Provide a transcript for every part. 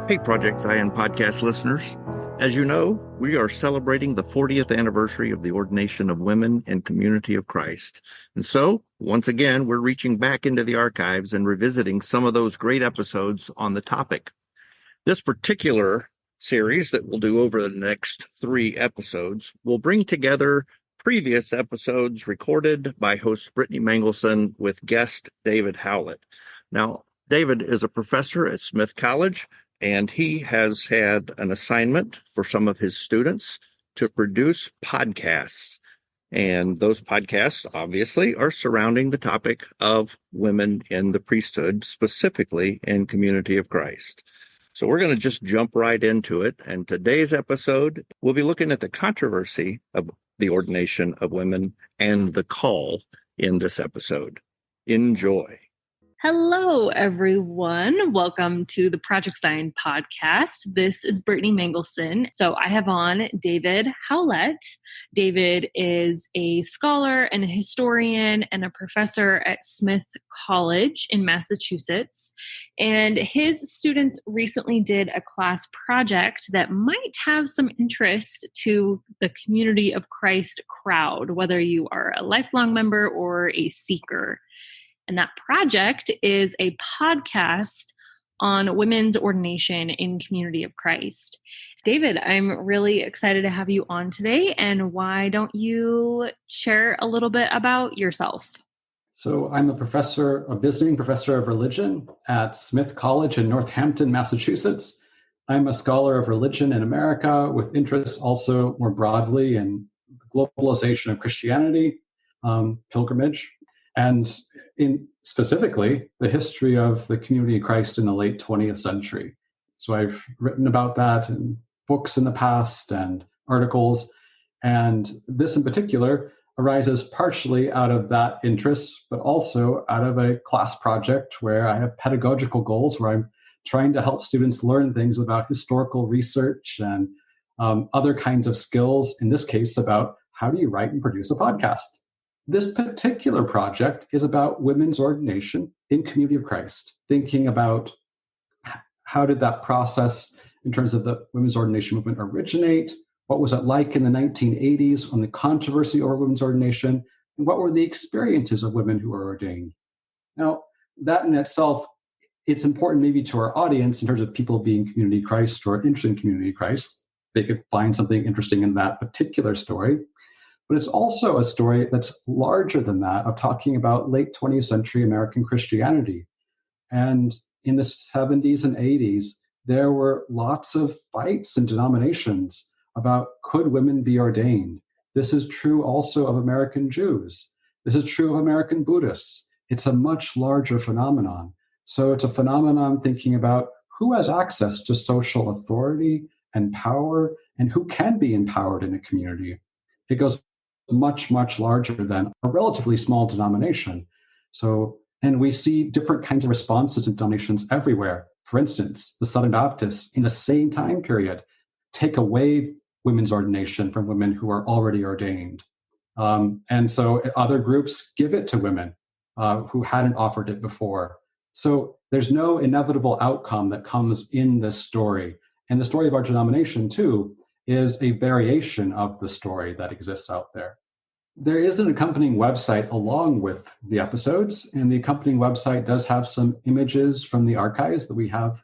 Hey, Project Zion podcast listeners. As you know, we are celebrating the 40th anniversary of the ordination of women in Community of Christ. And so, once again, we're reaching back into the archives and revisiting some of those great episodes on the topic. This particular series that we'll do over the next 3 episodes will bring together previous episodes recorded by host Brittany Mangelson with guest David Howlett. Now, David is a professor at Smith College, and he has had an assignment for some of his students to produce podcasts. And those podcasts, obviously, are surrounding the topic of women in the priesthood, specifically in Community of Christ. So we're going to just jump right into it. And today's episode, we'll be looking at the controversy of the ordination of women and the call in this episode. Enjoy. Hello, everyone. Welcome to the Project Zion podcast. This is Brittany Mangelson. So I have on David Howlett. David is a scholar and a historian and a professor at Smith College in Massachusetts. And his students recently did a class project that might have some interest to the Community of Christ crowd, whether you are a lifelong member or a seeker. And that project is a podcast on women's ordination in Community of Christ. David, I'm really excited to have you on today. And why don't you share a little bit about yourself? So I'm a visiting professor of religion at Smith College in Northampton, Massachusetts. I'm a scholar of religion in America with interests also more broadly in globalization of Christianity, pilgrimage, and in specifically the history of the Community of Christ in the late 20th century. So I've written about that in books in the past and articles. And this in particular arises partially out of that interest, but also out of a class project where I have pedagogical goals where I'm trying to help students learn things about historical research and other kinds of skills, in this case about how do you write and produce a podcast. This particular project is about women's ordination in Community of Christ, thinking about how did that process in terms of the women's ordination movement originate, what was it like in the 1980s on the controversy over women's ordination, and what were the experiences of women who were ordained. Now, that in itself, it's important maybe to our audience in terms of people being Community of Christ or interested in Community of Christ. They could find something interesting in that particular story. But it's also a story that's larger than that, of talking about late 20th century American Christianity. And in the 70s and 80s, there were lots of fights and denominations about could women be ordained. This is true also of American Jews. This is true of American Buddhists. It's a much larger phenomenon. So it's a phenomenon thinking about who has access to social authority and power and who can be empowered in a community. It goes much, much larger than a relatively small denomination. So, and we see different kinds of responses in denominations everywhere. For instance, the Southern Baptists in the same time period take away women's ordination from women who are already ordained. And so other groups give it to women who hadn't offered it before. So there's no inevitable outcome that comes in this story. And the story of our denomination, too, is a variation of the story that exists out there. There is an accompanying website along with the episodes, and the accompanying website does have some images from the archives that we have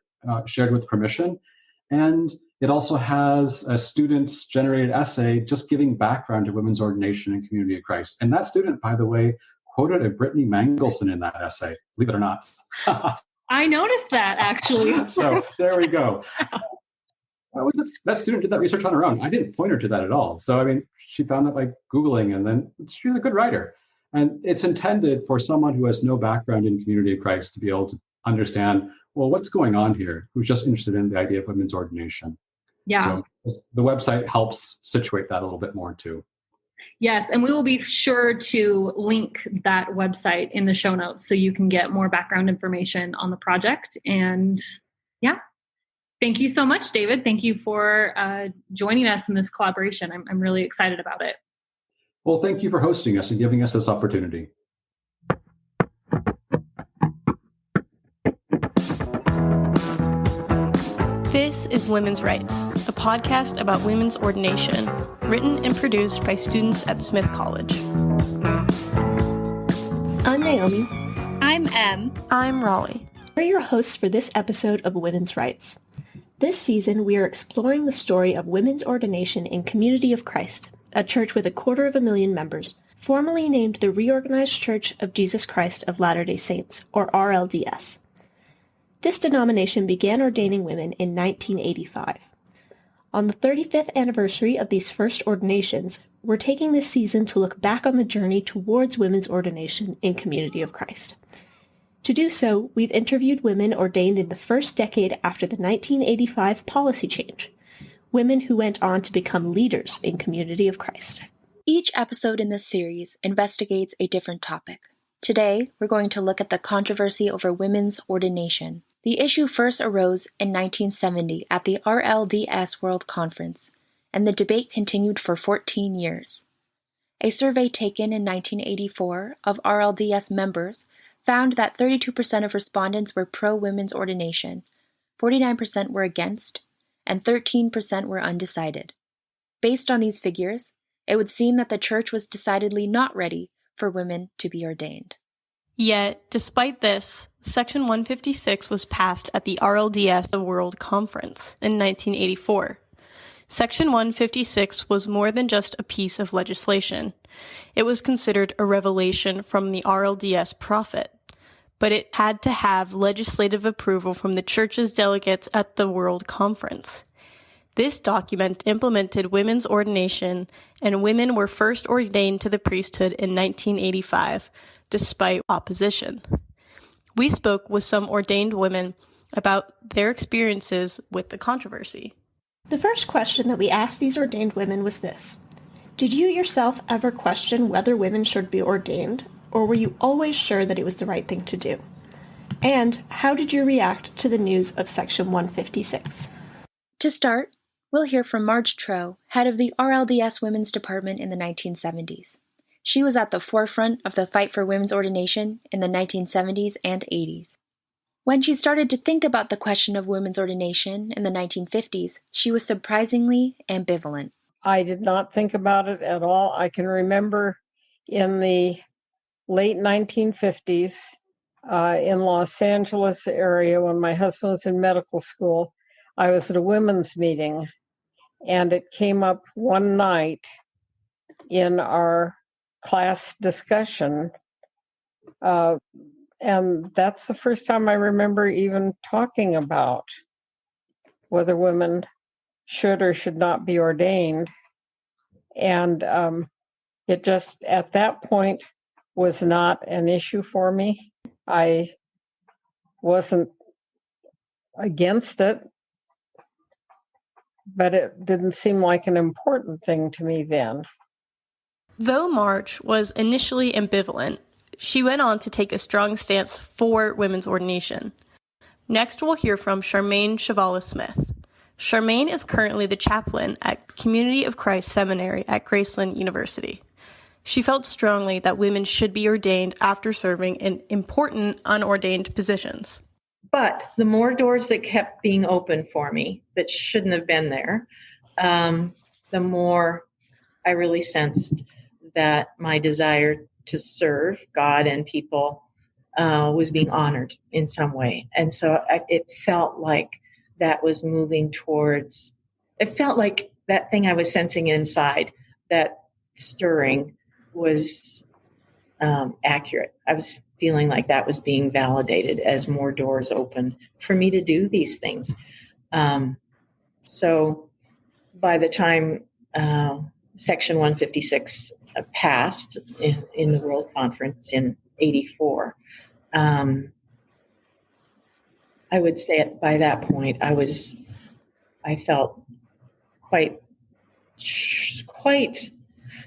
shared with permission. And it also has a student's generated essay just giving background to women's ordination in Community of Christ. And that student, by the way, quoted a Brittany Mangelson in that essay, believe it or not. I noticed that, actually. So there we go. That student did that research on her own. I didn't point her to that at all. So, I mean, she found that by Googling, and then she's a good writer. And it's intended for someone who has no background in Community of Christ to be able to understand, well, what's going on here, who's just interested in the idea of women's ordination. Yeah. So the website helps situate that a little bit more, too. Yes, and we will be sure to link that website in the show notes so you can get more background information on the project. And yeah. Thank you so much, David. Thank you for joining us in this collaboration. I'm really excited about it. Well, thank you for hosting us and giving us this opportunity. This is Women's Rites, a podcast about women's ordination, written and produced by students at Smith College. I'm Naomi. I'm Em. I'm Raleigh. We're your hosts for this episode of Women's Rites. This season, we are exploring the story of women's ordination in Community of Christ, a church with 250,000 members, formerly named the Reorganized Church of Jesus Christ of Latter-day Saints, or RLDS. This denomination began ordaining women in 1985. On the 35th anniversary of these first ordinations, we're taking this season to look back on the journey towards women's ordination in Community of Christ. To do so, we've interviewed women ordained in the first decade after the 1985 policy change, women who went on to become leaders in Community of Christ. Each episode in this series investigates a different topic. Today, we're going to look at the controversy over women's ordination. The issue first arose in 1970 at the RLDS World Conference, and the debate continued for 14 years. A survey taken in 1984 of RLDS members found that 32% of respondents were pro-women's ordination, 49% were against, and 13% were undecided. Based on these figures, it would seem that the church was decidedly not ready for women to be ordained. Yet, despite this, Section 156 was passed at the RLDS World Conference in 1984. Section 156 was more than just a piece of legislation. It was considered a revelation from the RLDS prophet, but it had to have legislative approval from the church's delegates at the World Conference. This document implemented women's ordination, and women were first ordained to the priesthood in 1985, despite opposition. We spoke with some ordained women about their experiences with the controversy. The first question that we asked these ordained women was this: did you yourself ever question whether women should be ordained, or were you always sure that it was the right thing to do? And how did you react to the news of Section 156? To start, we'll hear from Marge Troe, head of the RLDS Women's Department in the 1970s. She was at the forefront of the fight for women's ordination in the 1970s and 80s. When she started to think about the question of women's ordination in the 1950s, she was surprisingly ambivalent. I did not think about it at all. I can remember in the late 1950s in Los Angeles area when my husband was in medical school, I was at a women's meeting, and it came up one night in our class discussion, and that's the first time I remember even talking about whether women should or should not be ordained. And it just, at that point, was not an issue for me. I wasn't against it, but it didn't seem like an important thing to me then. Though Marge was initially ambivalent, she went on to take a strong stance for women's ordination. Next, we'll hear from Charmaine Chavalis-Smith. Charmaine is currently the chaplain at Community of Christ Seminary at Graceland University. She felt strongly that women should be ordained after serving in important unordained positions. But the more doors that kept being open for me that shouldn't have been there, the more I really sensed that my desire to serve God and people was being honored in some way. And so it felt like that was moving towards, it felt like that thing I was sensing inside, that stirring, was accurate. I was feeling like that was being validated as more doors opened for me to do these things. So by the time Section 156 passed in the World Conference in 84, I would say by that point I felt quite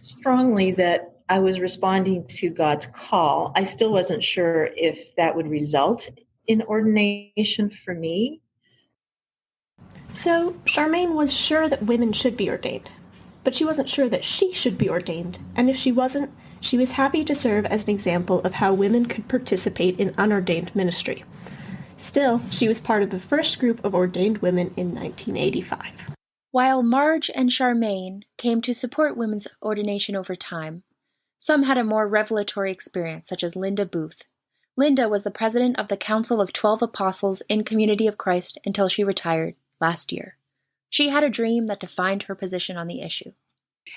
strongly that I was responding to God's call. I still wasn't sure if that would result in ordination for me. So Charmaine was sure that women should be ordained, but she wasn't sure that she should be ordained, and if she wasn't, she was happy to serve as an example of how women could participate in unordained ministry. Still, she was part of the first group of ordained women in 1985. While Marge and Charmaine came to support women's ordination over time, some had a more revelatory experience, such as Linda Booth. Linda was the president of the Council of 12 Apostles in Community of Christ until she retired last year. She had a dream that defined her position on the issue.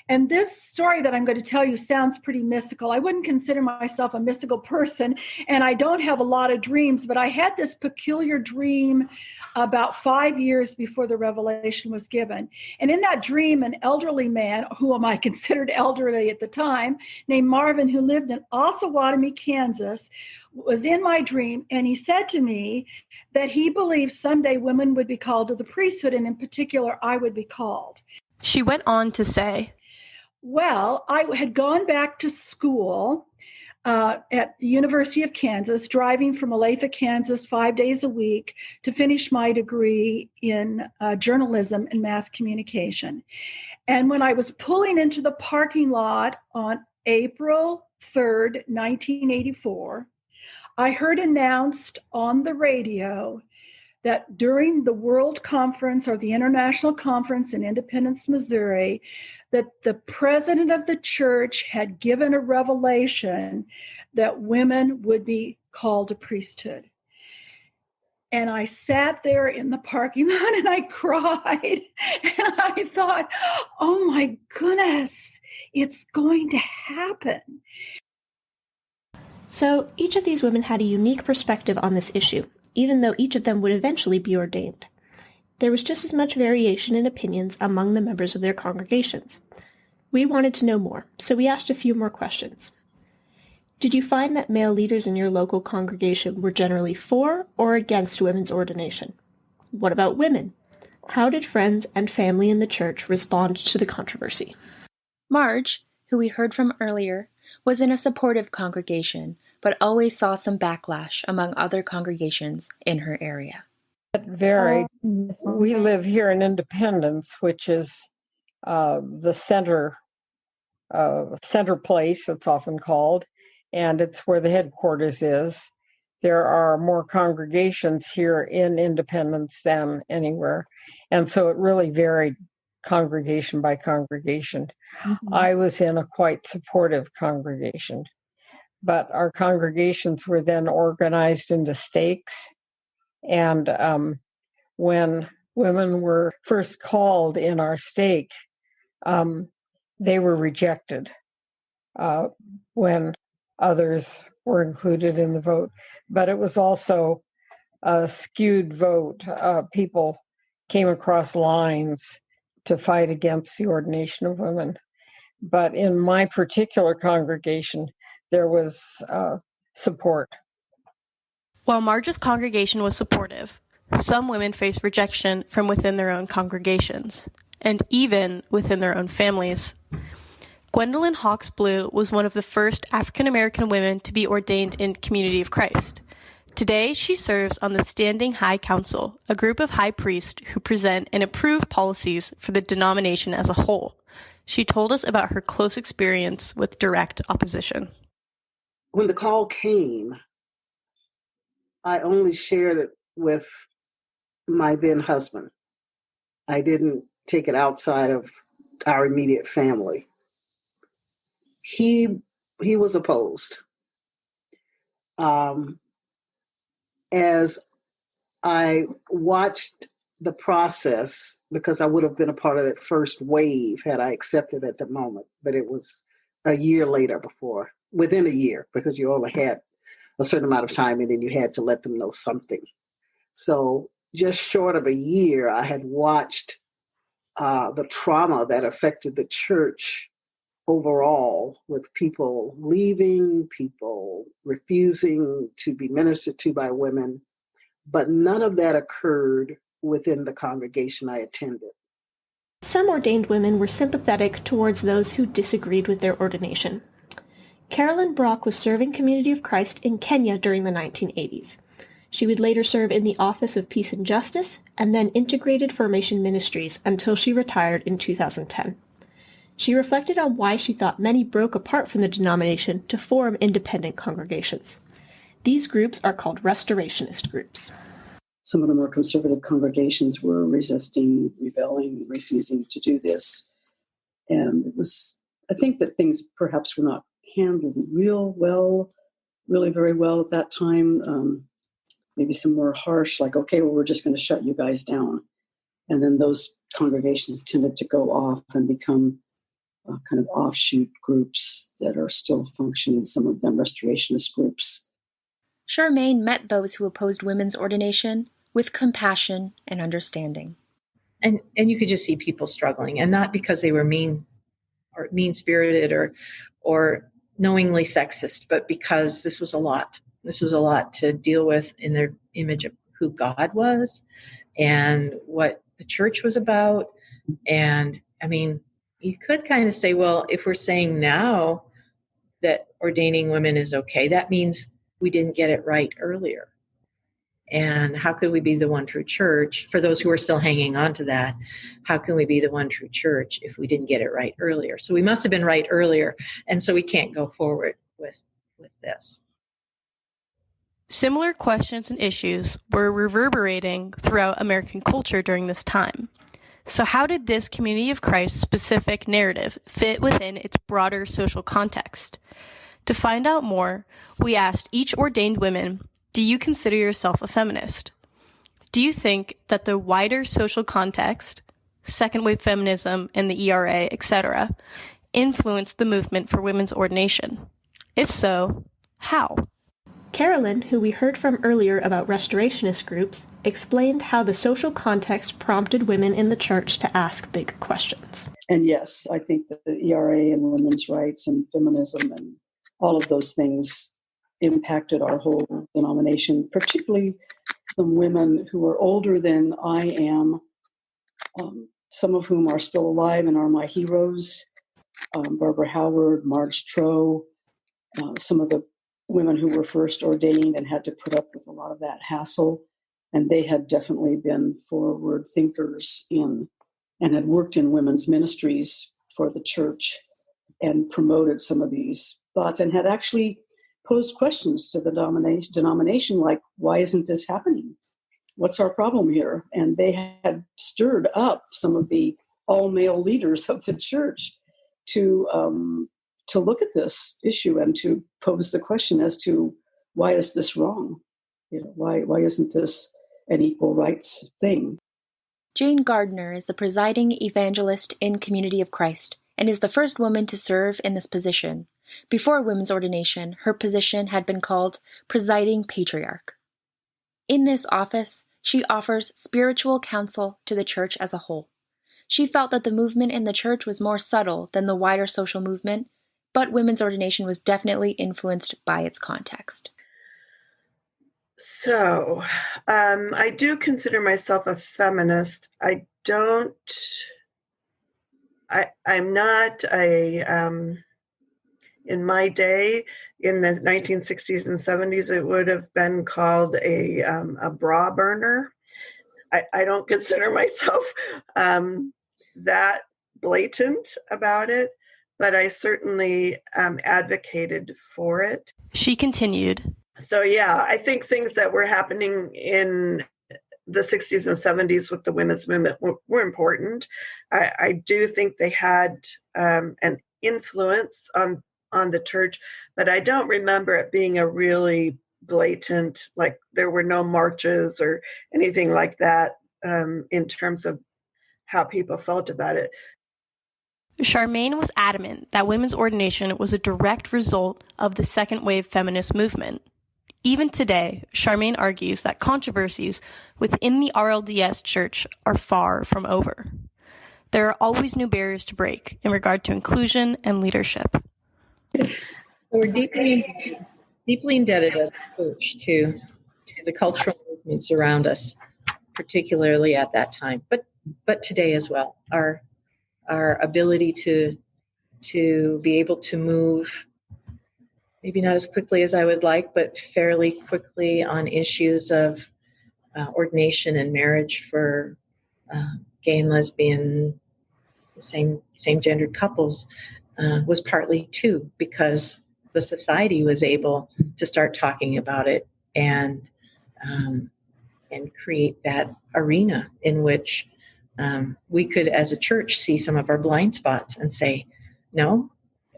And this story that I'm going to tell you sounds pretty mystical. I wouldn't consider myself a mystical person, and I don't have a lot of dreams, but I had this peculiar dream about 5 years before the revelation was given. And in that dream, an elderly man, whom I considered elderly at the time, named Marvin, who lived in Osawatomie, Kansas, was in my dream, and he said to me that he believed someday women would be called to the priesthood, and in particular, I would be called. She went on to say, well, I had gone back to school at the University of Kansas, driving from Olathe, Kansas, 5 days a week to finish my degree in journalism and mass communication. And when I was pulling into the parking lot on April 3rd, 1984, I heard announced on the radio that during the World Conference or the International Conference in Independence, Missouri, that the president of the church had given a revelation that women would be called to priesthood. And I sat there in the parking lot and I cried. And I thought, oh my goodness, it's going to happen. So each of these women had a unique perspective on this issue, even though each of them would eventually be ordained. There was just as much variation in opinions among the members of their congregations. We wanted to know more, so we asked a few more questions. Did you find that male leaders in your local congregation were generally for or against women's ordination? What about women? How did friends and family in the church respond to the controversy? Marge, who we heard from earlier, was in a supportive congregation, but always saw some backlash among other congregations in her area. It varied. We live here in Independence, which is the center place, it's often called, and it's where the headquarters is. There are more congregations here in Independence than anywhere, and so it really varied congregation by congregation. Mm-hmm. I was in a quite supportive congregation, but our congregations were then organized into stakes. And when women were first called in our stake, they were rejected when others were included in the vote. But it was also a skewed vote. People came across lines to fight against the ordination of women. But in my particular congregation, there was support. While Marge's congregation was supportive, some women faced rejection from within their own congregations, and even within their own families. Gwendolyn Hawks Blue was one of the first African-American women to be ordained in Community of Christ. Today, she serves on the Standing High Council, a group of high priests who present and approve policies for the denomination as a whole. She told us about her close experience with direct opposition. When the call came, I only shared it with my then husband. I didn't take it outside of our immediate family. He was opposed. As I watched the process, because I would have been a part of that first wave had I accepted at the moment, but it was a year later within a year, because you only had a certain amount of time and then you had to let them know something. So just short of a year, I had watched the trauma that affected the church overall, with people leaving, people refusing to be ministered to by women, but none of that occurred within the congregation I attended. Some ordained women were sympathetic towards those who disagreed with their ordination. Carolyn Brock was serving Community of Christ in Kenya during the 1980s. She would later serve in the Office of Peace and Justice and then Integrated Formation Ministries until she retired in 2010. She reflected on why she thought many broke apart from the denomination to form independent congregations. These groups are called restorationist groups. some of the more conservative congregations were resisting, rebelling, refusing to do this. And it was, I think that things perhaps were not handled really very well at that time. Maybe some more harsh, like, okay, well, we're just going to shut you guys down. And then those congregations tended to go off and become kind of offshoot groups that are still functioning, some of them restorationist groups. Charmaine met those who opposed women's ordination with compassion and understanding. And you could just see people struggling, and not because they were mean-spirited or knowingly sexist, but because this was a lot. This was a lot to deal with in their image of who God was and what the church was about. And I mean, you could kind of say, well, if we're saying now that ordaining women is okay, that means we didn't get it right earlier. And how could we be the one true church? For those who are still hanging on to that, how can we be the one true church if we didn't get it right earlier? So we must have been right earlier, and so we can't go forward with this. Similar questions and issues were reverberating throughout American culture during this time. So how did this Community of Christ specific narrative fit within its broader social context? To find out more, we asked each ordained women, do you consider yourself a feminist? Do you think that the wider social context, second wave feminism and the ERA, etc., influenced the movement for women's ordination? If so, how? Carolyn, who we heard from earlier about restorationist groups, explained how the social context prompted women in the church to ask big questions. And yes, I think that the ERA and women's rights and feminism and all of those things impacted our whole denomination, particularly some women who are older than I am, some of whom are still alive and are my heroes. Barbara Howard, Marge Troe, some of the women who were first ordained and had to put up with a lot of that hassle. And they had definitely been forward thinkers and had worked in women's ministries for the church and promoted some of these thoughts and had actually posed questions to the denomination like, why isn't this happening? What's our problem here? And they had stirred up some of the all-male leaders of the church to look at this issue and to pose the question as to why is this wrong? Why isn't this an equal rights thing? Jane Gardner is the presiding evangelist in Community of Christ and is the first woman to serve in this position. Before women's ordination, her position had been called presiding patriarch. In this office, she offers spiritual counsel to the church as a whole. She felt that the movement in the church was more subtle than the wider social movement, but women's ordination was definitely influenced by its context. So, I do consider myself a feminist. I'm not in my day, in the 1960s and 70s, it would have been called a bra burner. I don't consider myself that blatant about it, but I certainly advocated for it. She continued. So, yeah, I think things that were happening in the 60s and 70s with the women's movement were important. I do think they had an influence on the church, but I don't remember it being a really blatant, like there were no marches or anything like that in terms of how people felt about it. Charmaine was adamant that women's ordination was a direct result of the second wave feminist movement. Even today, Charmaine argues that controversies within the RLDS church are far from over. There are always new barriers to break in regard to inclusion and leadership. We're deeply indebted as a church to the cultural movements around us, particularly at that time, but today as well. Our ability to be able to move, maybe not as quickly as I would like, but fairly quickly on issues of ordination and marriage for gay and lesbian, same-gendered couples was partly too because the society was able to start talking about it and and create that arena in which we could, as a church, see some of our blind spots and say, no,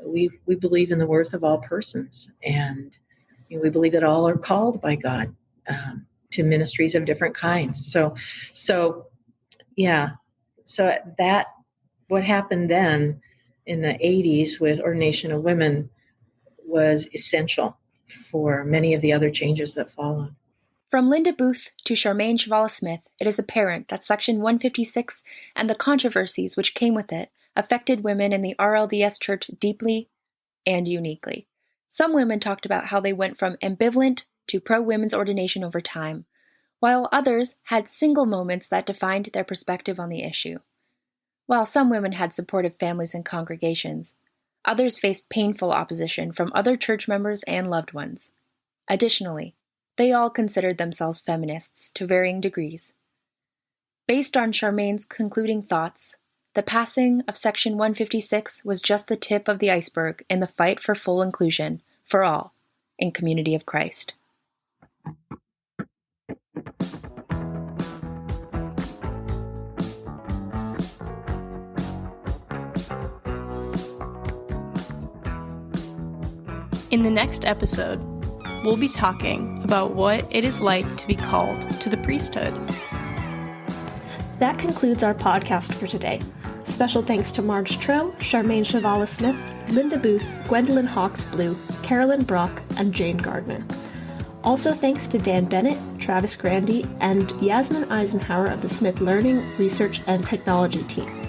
we believe in the worth of all persons, and we believe that all are called by God to ministries of different kinds. So that what happened then in the 80s with ordination of women was essential for many of the other changes that followed. From Linda Booth to Charmaine Chvala-Smith, it is apparent that Section 156 and the controversies which came with it affected women in the RLDS Church deeply and uniquely. Some women talked about how they went from ambivalent to pro-women's ordination over time, while others had single moments that defined their perspective on the issue. While some women had supportive families and congregations, others faced painful opposition from other church members and loved ones. Additionally, they all considered themselves feminists to varying degrees. Based on Charmaine's concluding thoughts, the passing of Section 156 was just the tip of the iceberg in the fight for full inclusion for all in Community of Christ. In the next episode, we'll be talking about what it is like to be called to the priesthood. That concludes our podcast for today. Special thanks to Marge Troe, Charmaine Chvala-Smith, Linda Booth, Gwendolyn Hawkes-Blue, Carolyn Brock, and Jane Gardner. Also thanks to Dan Bennett, Travis Grandy, and Yasmin Eisenhower of the Smith Learning, Research, and Technology team.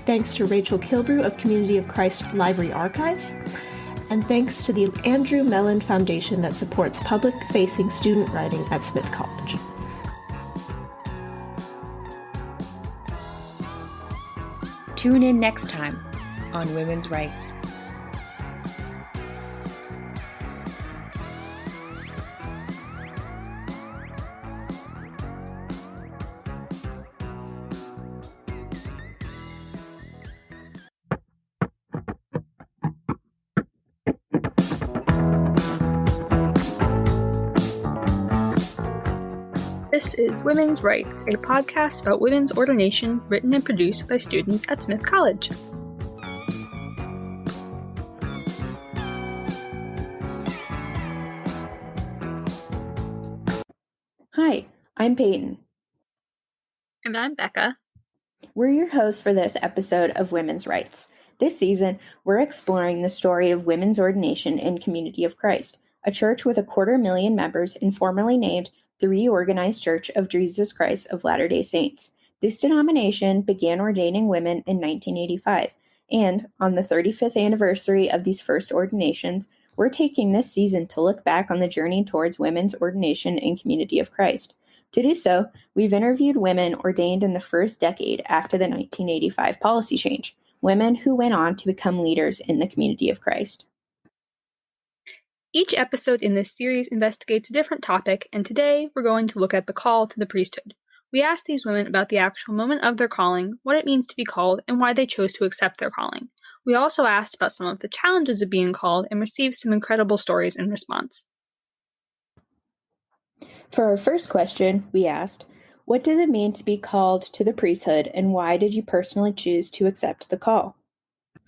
Thanks to Rachel Kilbrew of Community of Christ Library Archives. And thanks to the Andrew Mellon Foundation that supports public-facing student writing at Smith College. Tune in next time on Women's Rights. This is Women's Rights, a podcast about women's ordination written and produced by students at Smith College. Hi, I'm Peyton. And I'm Becca. We're your hosts for this episode of Women's Rights. This season, we're exploring the story of women's ordination in Community of Christ, a church with 250,000 members and formerly named the Reorganized Church of Jesus Christ of Latter-day Saints. This denomination began ordaining women in 1985, and on the 35th anniversary of these first ordinations, we're taking this season to look back on the journey towards women's ordination in Community of Christ. To do so, we've interviewed women ordained in the first decade after the 1985 policy change, women who went on to become leaders in the Community of Christ. Each episode in this series investigates a different topic, and today we're going to look at the call to the priesthood. We asked these women about the actual moment of their calling, what it means to be called, and why they chose to accept their calling. We also asked about some of the challenges of being called and received some incredible stories in response. For our first question, we asked, what does it mean to be called to the priesthood, and why did you personally choose to accept the call?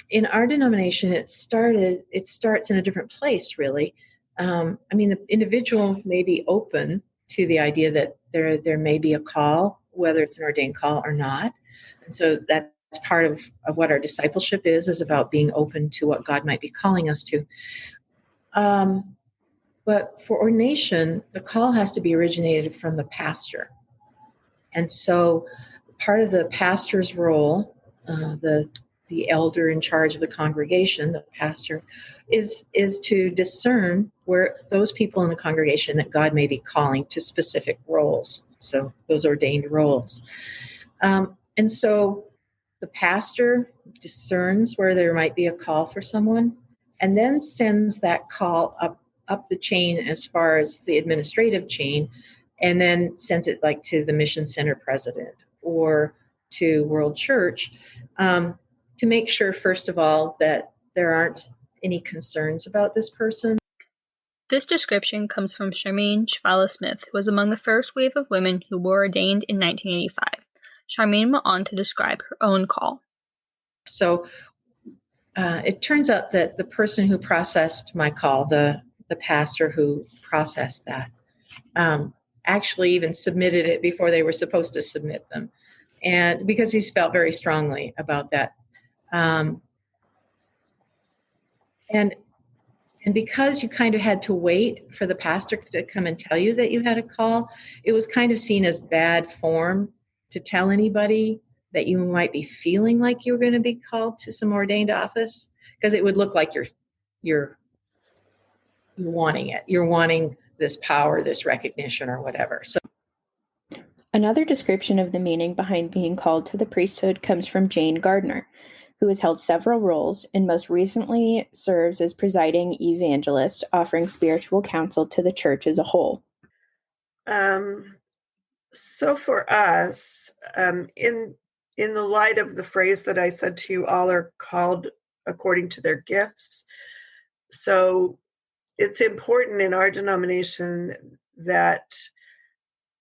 In our denomination, it starts in a different place, really. The individual may be open to the idea that there may be a call, whether it's an ordained call or not. And so that's part of what our discipleship is about being open to what God might be calling us to. But for ordination, the call has to be originated from the pastor. And so part of the pastor's role, the elder in charge of the congregation, the pastor, is to discern where those people in the congregation that God may be calling to specific roles, so those ordained roles. And so the pastor discerns where there might be a call for someone and then sends that call up the chain as far as the administrative chain, and then sends it like to the mission center president or to World Church, to make sure, first of all, that there aren't any concerns about this person. This description comes from Charmaine Schwala-Smith, who was among the first wave of women who were ordained in 1985. Charmaine went on to describe her own call. So it turns out that the person who processed my call, the pastor who processed that, actually even submitted it before they were supposed to submit them. And because he's felt very strongly about that. And because you kind of had to wait for the pastor to come and tell you that you had a call, it was kind of seen as bad form to tell anybody that you might be feeling like you were going to be called to some ordained office, because it would look like you're wanting it. You're wanting this power, this recognition, or whatever. So another description of the meaning behind being called to the priesthood comes from Jane Gardner, who has held several roles and most recently serves as presiding evangelist, offering spiritual counsel to the church as a whole. So for us, in the light of the phrase that I said to you, all are called according to their gifts. So it's important in our denomination that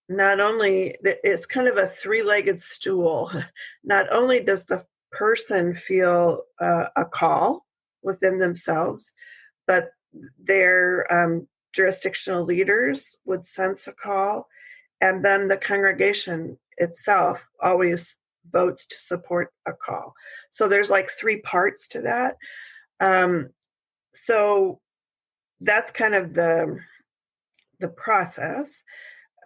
not only, it's kind of a three-legged stool. Not only does the person feel a call within themselves, but their jurisdictional leaders would sense a call, and then the congregation itself always votes to support a call. So there's like three parts to that. So that's kind of the process.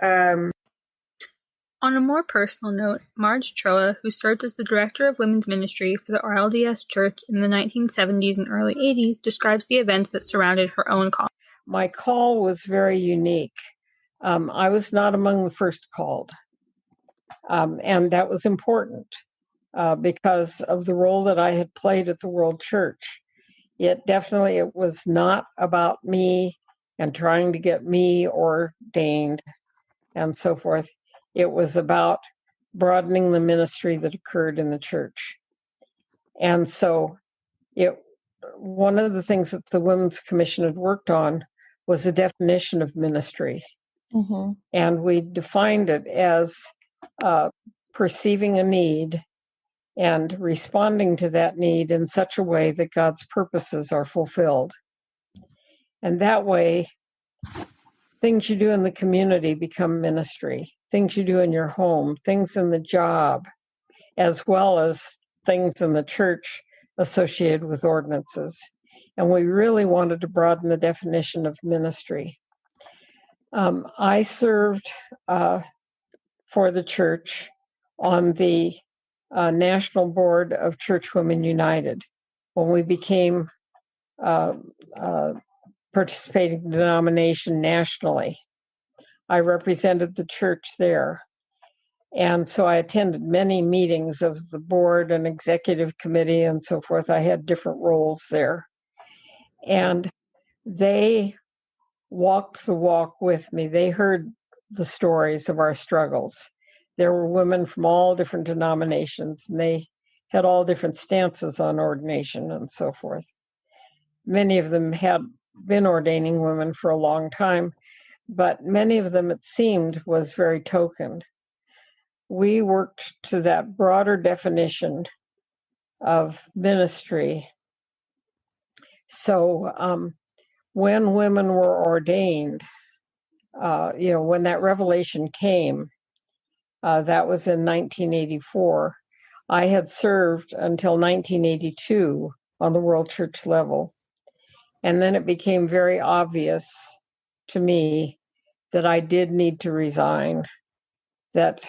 On a more personal note, Marge Troa, who served as the director of women's ministry for the RLDS Church in the 1970s and early 80s, describes the events that surrounded her own call. My call was very unique. I was not among the first called, and that was important because of the role that I had played at the World Church. It was not about me and trying to get me ordained and so forth. It was about broadening the ministry that occurred in the church. And so one of the things that the Women's Commission had worked on was a definition of ministry. Mm-hmm. And we defined it as perceiving a need and responding to that need in such a way that God's purposes are fulfilled. And that way, things you do in the community become ministry. Things you do in your home, things in the job, as well as things in the church associated with ordinances. And we really wanted to broaden the definition of ministry. I served for the church on the National Board of Church Women United when we became participating denomination nationally. I represented the church there. And so I attended many meetings of the board and executive committee and so forth. I had different roles there. And they walked the walk with me. They heard the stories of our struggles. There were women from all different denominations, and they had all different stances on ordination and so forth. Many of them had been ordaining women for a long time, but many of them, it seemed, was very token. We worked to that broader definition of ministry. So when women were ordained, when that revelation came, that was in 1984. I had served until 1982 on the World Church level. And then it became very obvious to me that I did need to resign, that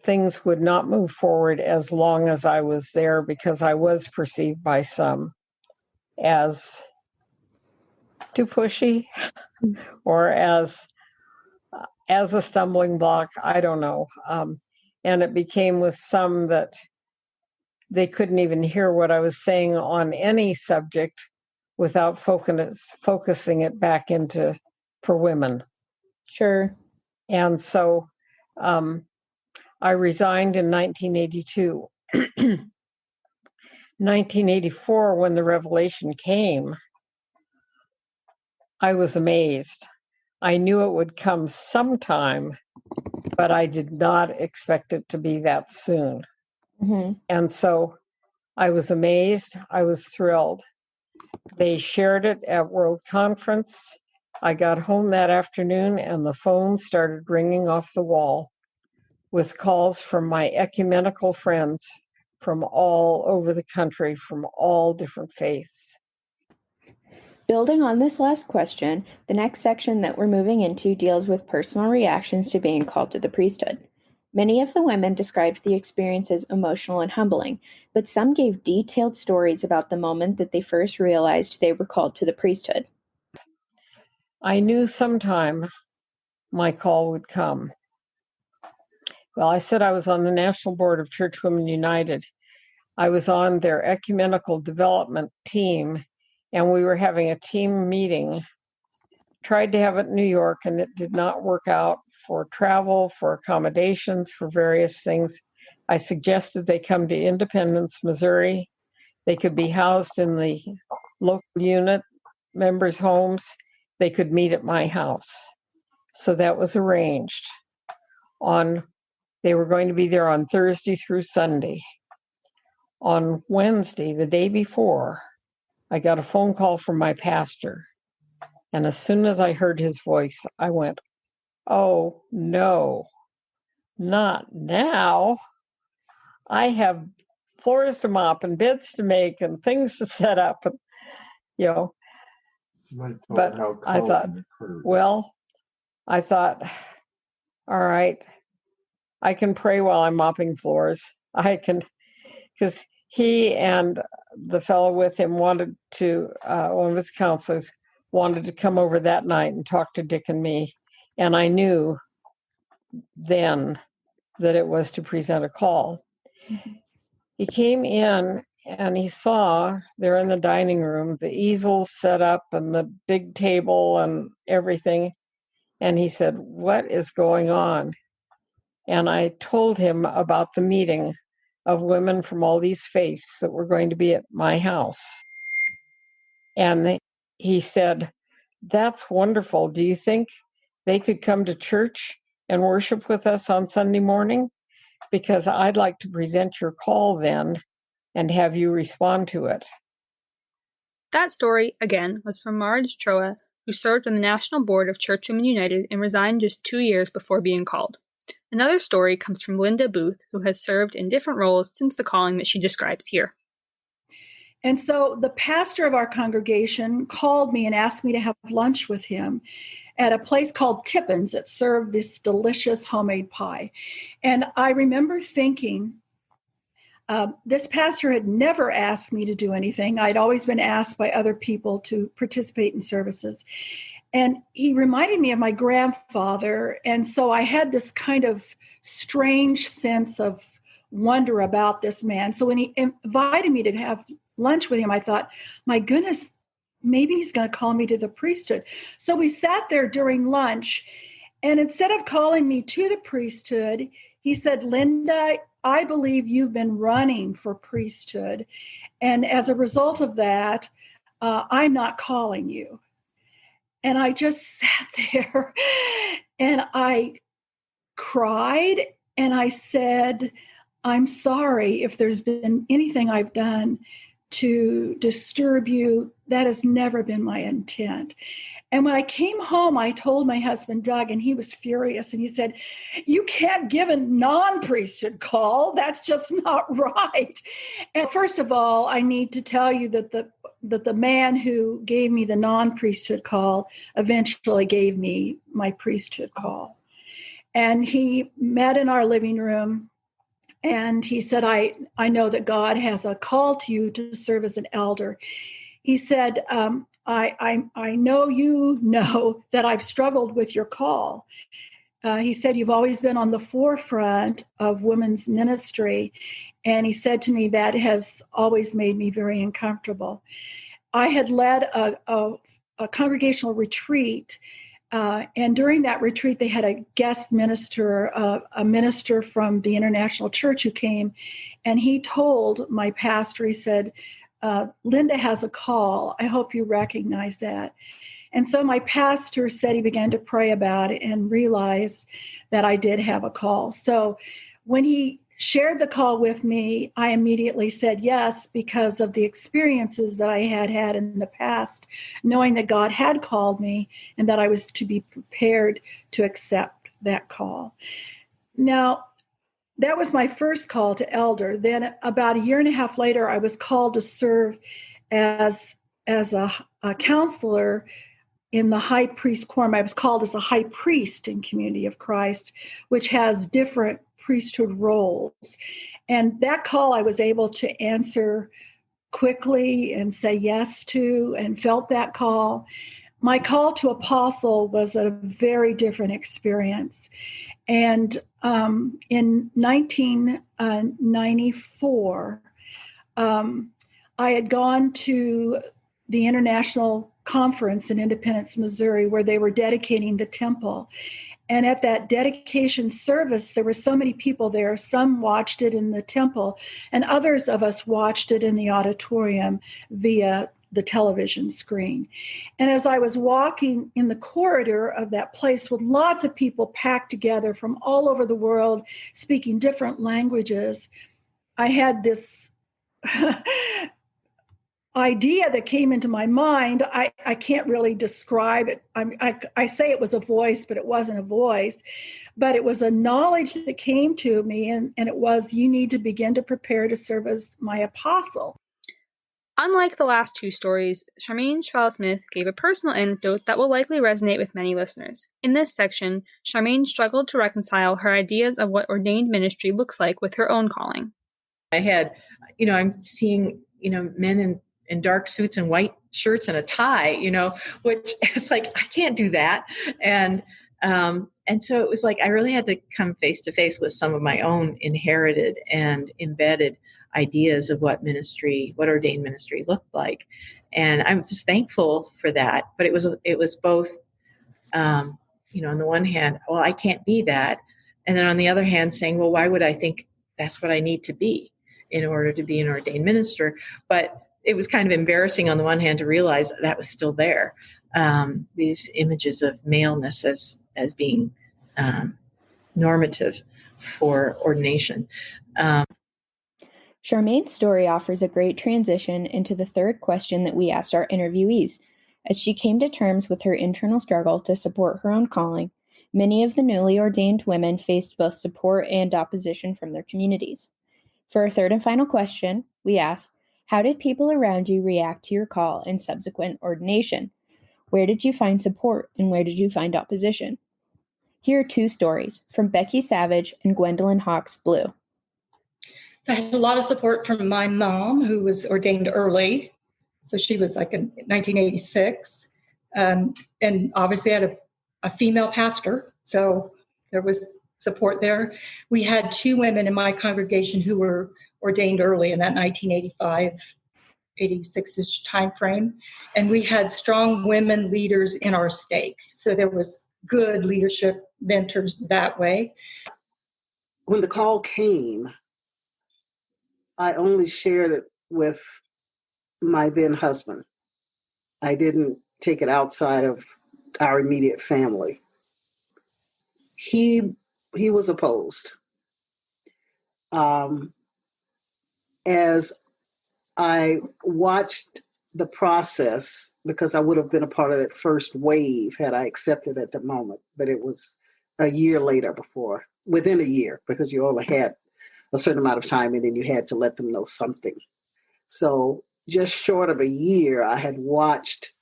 things would not move forward as long as I was there, because I was perceived by some as too pushy or as a stumbling block. I don't know. And it became with some that they couldn't even hear what I was saying on any subject without focusing it back into for women. Sure. And so I resigned in 1982. 1984, when the revelation came, I was amazed. I knew it would come sometime, but I did not expect it to be that soon. Mm-hmm. And so I was amazed. I was thrilled. They shared it at World Conference. I got home that afternoon and the phone started ringing off the wall with calls from my ecumenical friends from all over the country, from all different faiths. Building on this last question, the next section that we're moving into deals with personal reactions to being called to the priesthood. Many of the women described the experience as emotional and humbling, but some gave detailed stories about the moment that they first realized they were called to the priesthood. I knew sometime my call would come. Well, I said I was on the National Board of Churchwomen United. I was on their ecumenical development team, and we were having a team meeting. Tried to have it in New York, and it did not work out for travel, for accommodations, for various things. I suggested they come to Independence, Missouri. They could be housed in the local unit, members' homes. They could meet at my house. So that was arranged. They were going to be there on Thursday through Sunday. On Wednesday, the day before, I got a phone call from my pastor. And as soon as I heard his voice, I went, oh, no, not now. I have floors to mop and beds to make and things to set up. And, but I thought, all right, I can pray while I'm mopping floors. I can, because he and the fellow with him wanted to, one of his counselors wanted to come over that night and talk to Dick and me. And I knew then that it was to present a call. Mm-hmm. He came in and he saw there in the dining room, the easels set up and the big table and everything. And he said, what is going on? And I told him about the meeting of women from all these faiths that were going to be at my house. And he said, that's wonderful. Do you think they could come to church and worship with us on Sunday morning? Because I'd like to present your call then and have you respond to it. That story, again, was from Marge Troa, who served on the National Board of Churchwomen United and resigned just 2 years before being called. Another story comes from Linda Booth, who has served in different roles since the calling that she describes here. And so the pastor of our congregation called me and asked me to have lunch with him at a place called Tippin's that served this delicious homemade pie. And I remember thinking, this pastor had never asked me to do anything. I'd always been asked by other people to participate in services. And he reminded me of my grandfather. And so I had this kind of strange sense of wonder about this man. So when he invited me to have lunch with him, I thought, my goodness, maybe he's going to call me to the priesthood. So we sat there during lunch, and instead of calling me to the priesthood, he said, Linda, I believe you've been running for priesthood. And as a result of that, I'm not calling you. And I just sat there and I cried and I said, I'm sorry if there's been anything I've done to disturb you. That has never been my intent. And when I came home, I told my husband, Doug, and he was furious. And he said, you can't give a non-priesthood call. That's just not right. And first of all, I need to tell you that the man who gave me the non-priesthood call eventually gave me my priesthood call. And he met in our living room. And he said, I know that God has a call to you to serve as an elder. He said, I know you know that I've struggled with your call. He said, you've always been on the forefront of women's ministry. And he said to me, that has always made me very uncomfortable. I had led a congregational retreat. And during that retreat, they had a guest minister, a minister from the International Church who came. And he told my pastor, he said, Linda has a call. I hope you recognize that. And so my pastor said he began to pray about it and realized that I did have a call. So when he shared the call with me, I immediately said yes, because of the experiences that I had had in the past, knowing that God had called me and that I was to be prepared to accept that call. Now, that was my first call to elder. Then about a year and a half later, I was called to serve as a counselor in the high priest quorum. I was called as a high priest in Community of Christ, which has different priesthood roles. And that call I was able to answer quickly and say yes to, and felt that call. My call to apostle was a very different experience. And in 1994, I had gone to the International Conference in Independence, Missouri, where they were dedicating the temple. And at that dedication service, there were so many people there. Some watched it in the temple, and others of us watched it in the auditorium via the television screen. And as I was walking in the corridor of that place with lots of people packed together from all over the world, speaking different languages, I had this idea that came into my mind. I can't really describe it. I say it was a voice, but it wasn't a voice. But it was a knowledge that came to me, and it was, you need to begin to prepare to serve as my apostle. Unlike the last two stories, Charmaine Schwal-Smith gave a personal anecdote that will likely resonate with many listeners. In this section, Charmaine struggled to reconcile her ideas of what ordained ministry looks like with her own calling. I'm seeing, men in dark suits and white shirts and a tie, which it's like, I can't do that. And so it was like, I really had to come face to face with some of my own inherited and embedded ideas of what ordained ministry looked like. And I'm just thankful for that. But it was both, on the one hand, well, I can't be that. And then on the other hand, saying, well, why would I think that's what I need to be in order to be an ordained minister? But it was kind of embarrassing on the one hand to realize that was still there. These images of maleness as being normative for ordination. Charmaine's story offers a great transition into the third question that we asked our interviewees. As she came to terms with her internal struggle to support her own calling, many of the newly ordained women faced both support and opposition from their communities. For our third and final question, we asked, how did people around you react to your call and subsequent ordination? Where did you find support, and where did you find opposition? Here are two stories from Becky Savage and Gwendolyn Hawks Blue. I had a lot of support from my mom, who was ordained early. So she was like in 1986. And obviously I had a female pastor. So there was support there. We had two women in my congregation who were ordained early in that 1985, 86-ish time frame. And we had strong women leaders in our stake. So there was good leadership mentors that way. When the call came, I only shared it with my then husband. I didn't take it outside of our immediate family. He was opposed. As I watched the process, because I would have been a part of that first wave had I accepted at the moment, but it was a year later within a year, because you only had a certain amount of time and then you had to let them know something. So just short of a year, I had watched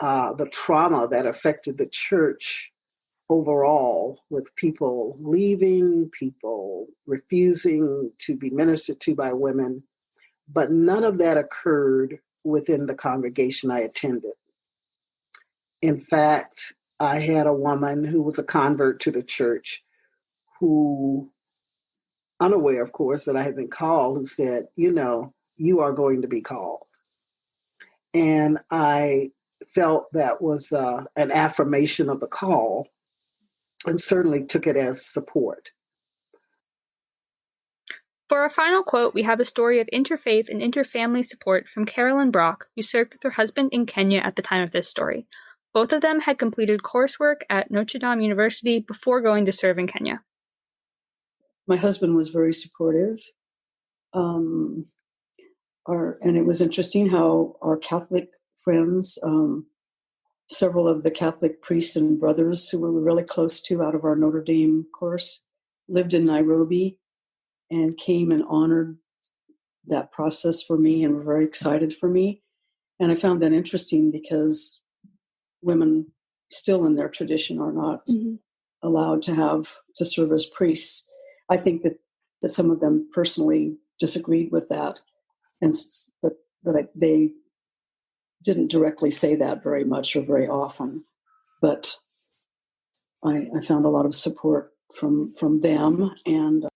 the trauma that affected the church overall, with people leaving, people refusing to be ministered to by women. But none of that occurred within the congregation I attended. In fact, I had a woman who was a convert to the church who, unaware, of course, that I had been called, who said, you are going to be called. And I felt that was an affirmation of the call, and certainly took it as support. For our final quote, we have a story of interfaith and interfamily support from Carolyn Brock, who served with her husband in Kenya at the time of this story. Both of them had completed coursework at Notre Dame University before going to serve in Kenya. My husband was very supportive. And it was interesting how our Catholic friends, several of the Catholic priests and brothers who we were really close to out of our Notre Dame course, lived in Nairobi and came and honored that process for me and were very excited for me. And I found that interesting because women still in their tradition are not allowed to serve as priests. I think that some of them personally disagreed with that, but they didn't directly say that very much or very often. But I found a lot of support from them. And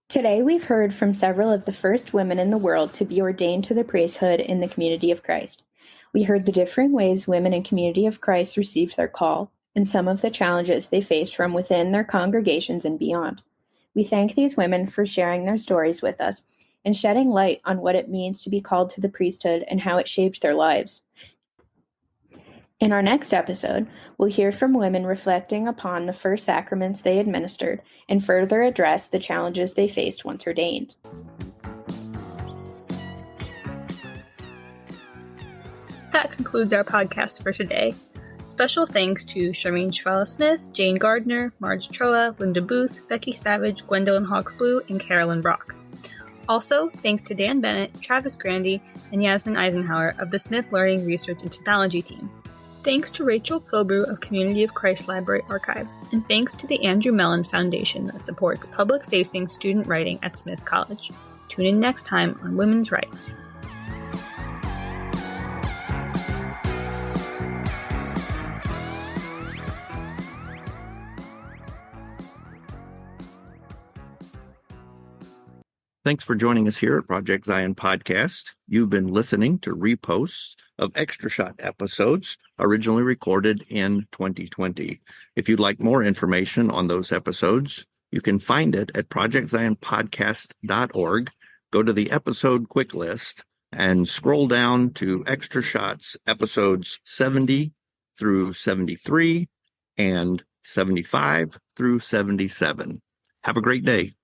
today we've heard from several of the first women in the world to be ordained to the priesthood in the Community of Christ. We heard the differing ways women in Community of Christ received their call and some of the challenges they faced from within their congregations and beyond. We thank these women for sharing their stories with us and shedding light on what it means to be called to the priesthood and how it shaped their lives. In our next episode, we'll hear from women reflecting upon the first sacraments they administered and further address the challenges they faced once ordained. That concludes our podcast for today. Special thanks to Charmaine Schwala-Smith, Jane Gardner, Marge Troa, Linda Booth, Becky Savage, Gwendolyn Hawksblue, and Carolyn Brock. Also, thanks to Dan Bennett, Travis Grandy, and Yasmin Eisenhower of the Smith Learning Research and Technology team. Thanks to Rachel Kilbrew of Community of Christ Library Archives, and thanks to the Andrew Mellon Foundation that supports public-facing student writing at Smith College. Tune in next time on Women's Rights. Thanks for joining us here at Project Zion Podcast. You've been listening to reposts of Extra Shot episodes originally recorded in 2020. If you'd like more information on those episodes, you can find it at projectzionpodcast.org. Go to the episode quick list and scroll down to Extra Shots episodes 70 through 73 and 75 through 77. Have a great day.